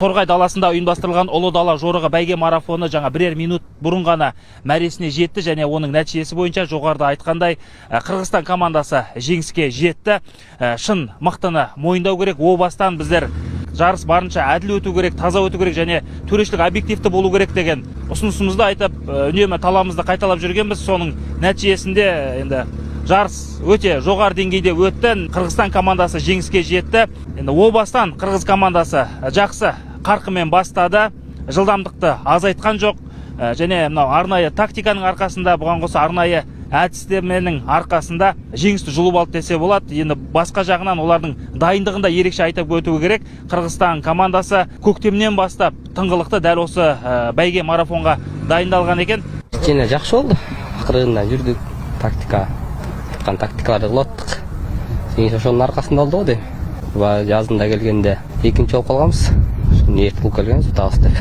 Торғай даласында ұйымдастырылған Ұлы дала жорығы бәйге марафоны жаңа бірер минут бұрын ғана мәресіне жетті және оның нәтижесі бойынша жоғарыда айтқандай Қырғызстан командасы жеңіске жетті. Шын мықтыны мойындау керек. О бастан біздер жарыс барынша әділ өту керек, таза өту керек және төрешілік объективті болу керек деген ұсынысымызды айтып, үнемі талабымызды қайталап жүргенбіз. Соның нәтижесінде енді жарыс өте жоғары деңгейде өтті. Қырғызстан командасы жеңіске жетті. Енді о бастан Қырғыз командасы жақсы қарқынмен бастады, жылдамдықты азайтқан жоқ және мынау арнайы тактиканың арқасында, бұған қоса арнайы әдістеменің арқасында жеңісті жұлып алды десе болады. Енді басқа жағынан олардың дайындығында ерекше айтып өту керек. Қырғызстан командасы көктемнен бастап тыңғылықты дәл осы бәйге марафонға дайындалған екен. Кішкене жақсы болды. Ақырында жүрдік, тактикаларды қылаттық. Соның арқасында болды ғой деймін. Жазында келгенде екінші болып қалғанбыз. Ниет қылып келген, сұтағыз деп.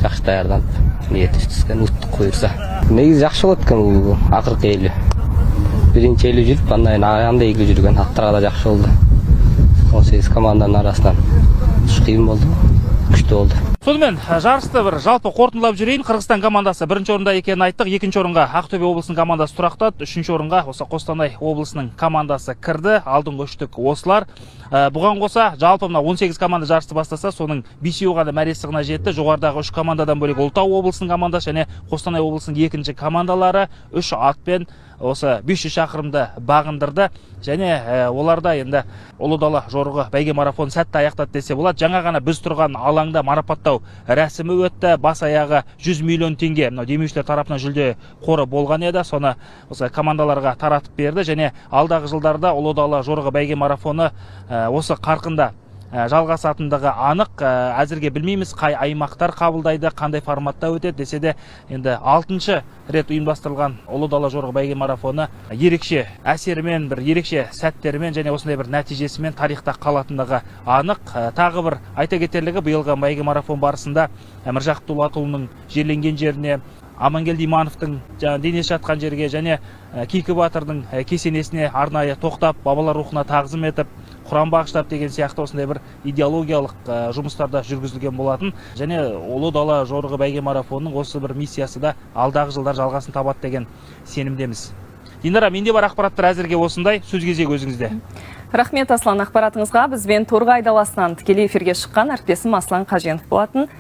Жақсы даярданып, ниет түскен, ұттық қойырса. Негізі жақсы болады екен ақырғы елі. Бірінші елі жүріп, аяғында елі жүрген аттарға да жақсы болды. 18 команданың арасынан қиын болды, күшті болды. Сонымен жарысты бір жалпы қорытындылап жүрейін. Қырғызстан командасы бірінші орында екенін айттық. Екінші орынға Ақтөбе облысының командасы тұрақтады. Үшінші орынға осы Қостанай облысының командасы кірді. Алдыңғы үштік осылар. Бұған қоса жалпы 18 команда жарысты бастаса, соның 5-еуі ғана мәресі жетті. Жоғарыдағы 3 командадан бөлек Ұлытау облысының командасы және Қостанай облысының екінші командалары 3 атпен осы 500 шақырымды бағындырды және оларда енді Ұлы дала жорығы бәйге марафон сәтті аяқтады десе болады. Жаңа ғана біз тұрған алаңда марапаттау рәсімі өтті. Бас аяғы 100 миллион теңге демеушілер тарапынан жүлде қоры болған еді. Соны осы командаларға таратып берді және алдағы жылдарда Ұлы дала жорығы бәйге марафоны осы қарқында жалғасатындығы анық. Әзірге білмейміз қай аймақтар қабылдайды, қандай форматта өтеді десе де, енді 6-шы рет ұйымдастырылған Ұлы дала жорығы бәйге марафоны ерекше әсерімен, бір ерекше сәттерімен және осындай бір нәтижесімен тарихта қалатындығы анық. Тағы бір айта кетерлігі, биылғы бәйге марафон барысында Міржақып Дулатұлының жерленген жеріне, Амангелді Имановтың денесі жатқан жерге және Кейкі Батырдың кесенесіне арнайы тоқтап, бабалар рухына тағзым етіп, Құран бағыштап деген сияқты осындай бір идеологиялық жұмыстарда жүргізілген болатын. Және Ұлы дала жорығы бәйге марафонының осы бір миссиясы да алдағы жылдар жалғасын табады деген сенімдеміз. Динара, менде бар ақпараттар әзірге осындай. Сөз кезегі өзіңізде. Рахмет Аслан, ақпаратыңызға. Бізбен Торғай даласынан тікелей эфирге шыққан әріптесім Аслан Қаженов болатын.